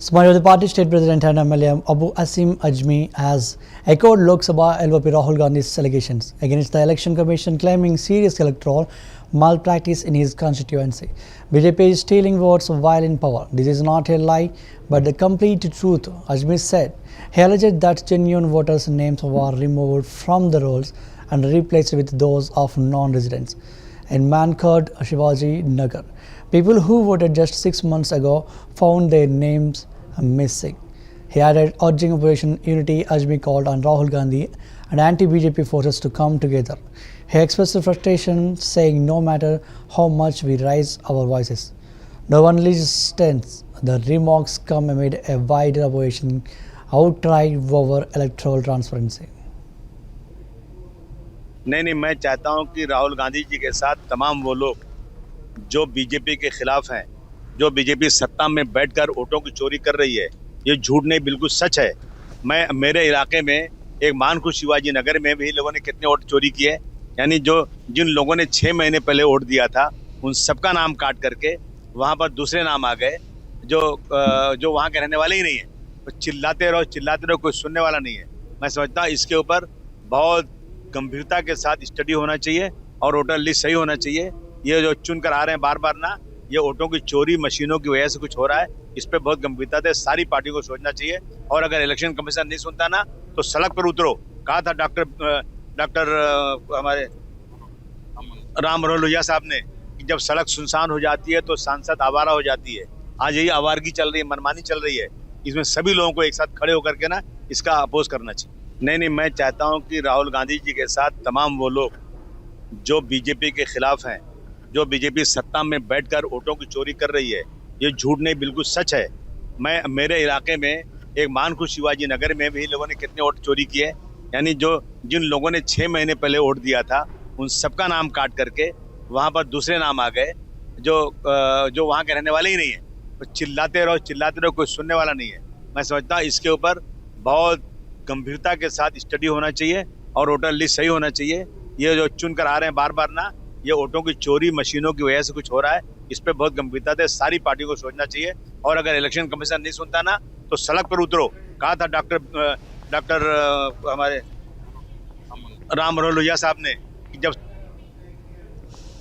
Samajwadi Party State President and MLA Abu Asim Ajmi has echoed Lok Sabha LVP Rahul Gandhi's allegations against the Election Commission, claiming serious electoral malpractice in his constituency. BJP is stealing votes while in power. This is not a lie, but the complete truth, Ajmi said. He alleged that genuine voters' names were removed from the rolls and replaced with those of non-residents. In Mankad, Shivaji Nagar, people who voted just 6 months ago found their names missing. He added, urging Operation Unity, Ajmi called on Rahul Gandhi and anti-BJP forces to come together. He expressed frustration, saying no matter how much we raise our voices, no one listens. The remarks come amid a wider opposition outcry over electoral transparency. नहीं, मैं चाहता हूं कि राहुल गांधी जी के साथ तमाम वो लोग जो बीजेपी के खिलाफ हैं, जो बीजेपी सत्ता में बैठकर वोटों की चोरी कर रही है, ये झूठ नहीं, बिल्कुल सच है। मेरे इलाके में एक मानखुद शिवाजी नगर में भी लोगों ने कितने वोट चोरी किए, यानी जिन लोगों ने 6 महीने पहले वोट दिया था उन सबका नाम काट करके वहाँ पर दूसरे नाम आ गए जो वहाँ के रहने वाले ही नहीं है। तो चिल्लाते रहो, कोई सुनने वाला नहीं है। मैं समझता हूँ इसके ऊपर बहुत गंभीरता के साथ स्टडी होना चाहिए और वोटर लिस्ट सही होना चाहिए। ये जो चुन कर आ रहे हैं बार बार ना, ये वोटों की चोरी मशीनों की वजह से कुछ हो रहा है। इस पे बहुत गंभीरता से सारी पार्टी को सोचना चाहिए और अगर इलेक्शन कमीशन नहीं सुनता ना तो सड़क पर उतरो। कहा था डॉक्टर हमारे राम मनोहर लोहिया साहब ने कि जब सड़क सुनसान हो जाती है तो सांसद आवारा हो जाती है। आज यही आवारगी चल रही है, मनमानी चल रही है। इसमें सभी लोगों को एक साथ खड़े होकर के ना इसका अपोज करना चाहिए। नहीं, मैं चाहता हूं कि राहुल गांधी जी के साथ तमाम वो लोग जो बीजेपी के खिलाफ हैं, जो बीजेपी सत्ता में बैठकर वोटों की चोरी कर रही है, ये झूठ नहीं, बिल्कुल सच है। मेरे इलाके में एक मानखुद शिवाजी नगर में भी लोगों ने कितने वोट चोरी किए, यानी जिन लोगों ने 6 महीने पहले वोट दिया था उन सबका नाम काट करके वहाँ पर दूसरे नाम आ गए जो वहाँ के रहने वाले ही नहीं है। तो चिल्लाते रहो, कोई सुनने वाला नहीं है। मैं समझता हूँ इसके ऊपर बहुत गंभीरता के साथ स्टडी होना चाहिए और वोटर लिस्ट सही होना चाहिए। ये जो चुन कर आ रहे हैं बार बार ना, ये वोटों की चोरी मशीनों की वजह से कुछ हो रहा है। इस पे बहुत गंभीरता से सारी पार्टी को सोचना चाहिए और अगर इलेक्शन कमीशन नहीं सुनता ना तो सड़क पर उतरो। कहा था डॉक्टर हमारे राम मनोहर लोहिया साहब ने कि जब